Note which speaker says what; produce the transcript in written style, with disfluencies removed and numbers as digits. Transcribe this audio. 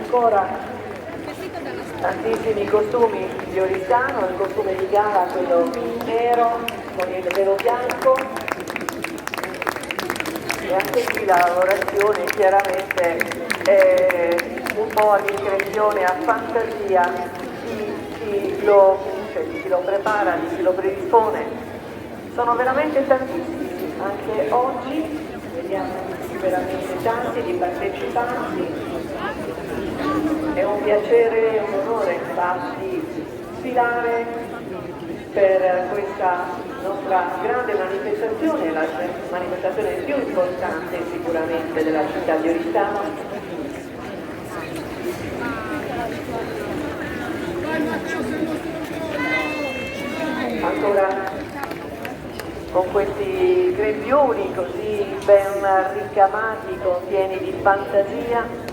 Speaker 1: ancora tantissimi costumi di Oristano, il costume di gara, quello nero con il velo bianco, e anche qui la lavorazione chiaramente è un po' a discrezione, a fantasia di chi lo cuce, di chi lo prepara, di chi lo predispone. Sono veramente tantissimi, anche oggi vediamo veramente tanti di partecipanti. È un piacere e un onore infatti sfilare per questa nostra grande manifestazione, la manifestazione più importante sicuramente della città di Oristano. Ancora con questi grembiuli così ben ricamati, pieni di fantasia,